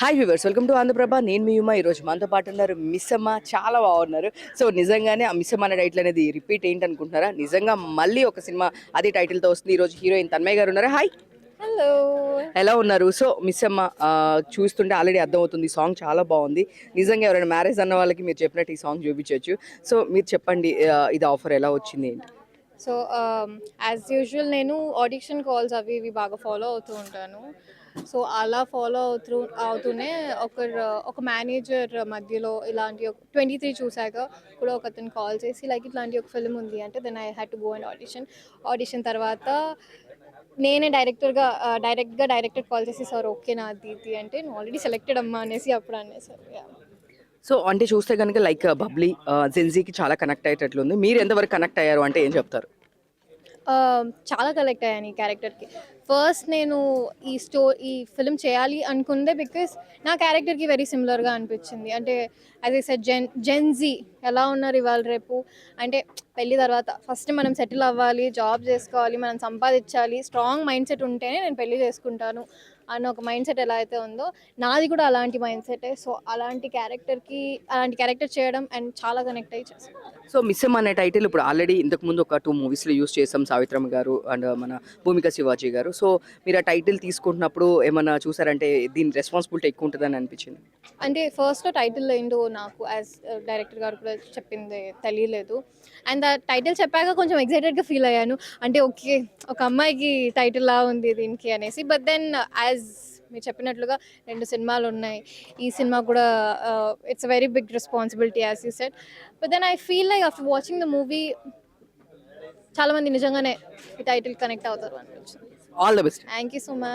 Hi viewers, welcome to Andhra Prabha. నేను మీ ఉమా. ఈరోజు మనతో పాటు ఉన్నారు మిస్సమ్మ. చాలా బాగున్నారు. సో నిజంగానే ఆ మిస్సమ్మ అనే టైటిల్ అనేది రిపీట్ ఏంటి అనుకుంటున్నారా? నిజంగా మళ్ళీ ఒక సినిమా అదే టైటిల్తో వస్తుంది. ఈరోజు హీరోయిన్ తన్మయ్ గారు ఉన్నారు. Hi, hello. ఎలా ఉన్నారు? సో మిస్సమ్మ చూస్తుంటే ఆల్రెడీ అర్థమవుతుంది, సాంగ్ చాలా బాగుంది. నిజంగా ఎవరైనా మ్యారేజ్ అన్న వాళ్ళకి మీరు చెప్పినట్టు ఈ సాంగ్ చూపించవచ్చు. సో మీరు చెప్పండి, ఇది ఆఫర్ ఎలా వచ్చింది ఏంటి? సో యాజ్ యూజువల్ నేను ఆడిషన్ కాల్స్ అవి ఇవి బాగా ఫాలో అవుతూ ఉంటాను. సో అలా ఫాలో అవుతూనే ఒక మేనేజర్ మధ్యలో ఇలాంటి ఒక 23 చూశాక కూడా ఒక అతను కాల్ చేసి లైక్ ఇట్లాంటి ఒక ఫిల్మ్ ఉంది అంటే then I had to go and audition తర్వాత నేనే డైరెక్టర్ కాల్ చేసి సార్ ఓకే నా అది అంటే నువ్వు ఆల్రెడీ సెలెక్టెడ్ అమ్మా అనేసి అప్పుడు అనేసారు. సో అంటే చూస్తే కనుక లైక్ బబ్లీ జెన్జీకి చాలా కనెక్ట్ అయ్యేటట్లుంది. మీరు ఎంతవరకు కనెక్ట్ అయ్యారు అంటే ఏం చెప్తారు? చాలా కలెక్ట్ అయ్యాను ఈ క్యారెక్టర్కి. ఫస్ట్ నేను ఈ ఫిల్మ్ చేయాలి అనుకుందే బికాస్ నా క్యారెక్టర్కి వెరీ సిమిలర్గా అనిపించింది. అంటే యాజ్ ఐ సెడ్ జెన్జీ ఎలా ఉన్నారు ఇవాళ రేపు అంటే పెళ్లి తర్వాత ఫస్ట్ మనం సెటిల్ అవ్వాలి, జాబ్ చేసుకోవాలి, మనం సంపాదించాలి, స్ట్రాంగ్ మైండ్ సెట్ ఉంటేనే నేను పెళ్లి చేసుకుంటాను అన్న ఒక మైండ్ సెట్ ఎలా అయితే ఉందో నాది కూడా అలాంటి మైండ్ సెటే. సో అలాంటి క్యారెక్టర్ చేయడం అండ్ చాలా కనెక్ట్ అయ్యి చేశాను. సో మిస్సమ్మ అనే టైటిల్ ఇప్పుడు ఆల్రెడీ ఇంతకు ముందు ఒక 2 మూవీస్లో యూస్ చేసాం, సావిత్రమ్మ గారు అండ్ మన భూమిక శివాజీ గారు. సో మీరు ఆ టైటిల్ తీసుకుంటున్నప్పుడు ఏమన్నా చూసారంటే దీని రెస్పాన్సిబిలిటీ ఎక్కువ ఉంటుందని అనిపించింది? అంటే ఫస్ట్‌లో టైటిల్ ఏంటో నాకు యాజ్ డైరెక్టర్ గారు కూడా చెప్పింది తెలియలేదు. అండ్ ఆ టైటిల్ చెప్పాక కొంచెం ఎక్సైటెడ్‌గా ఫీల్ అయ్యాను. అంటే ఓకే, ఒక అమ్మాయికి టైటిల్‌లా ఉంది దీనికి అనేసి. బట్ దెన్ యాజ్ మీరు చెప్పినట్లుగా 2 సినిమాలున్నాయి. ఈ సినిమా కూడా it's a very big responsibility as you said. But then I feel like after watching the movie చాలామంది నిజంగానే ఈ టైటిల్ కనెక్ట్ అవుతారు అనిపించింది. All the best. Thank you so much.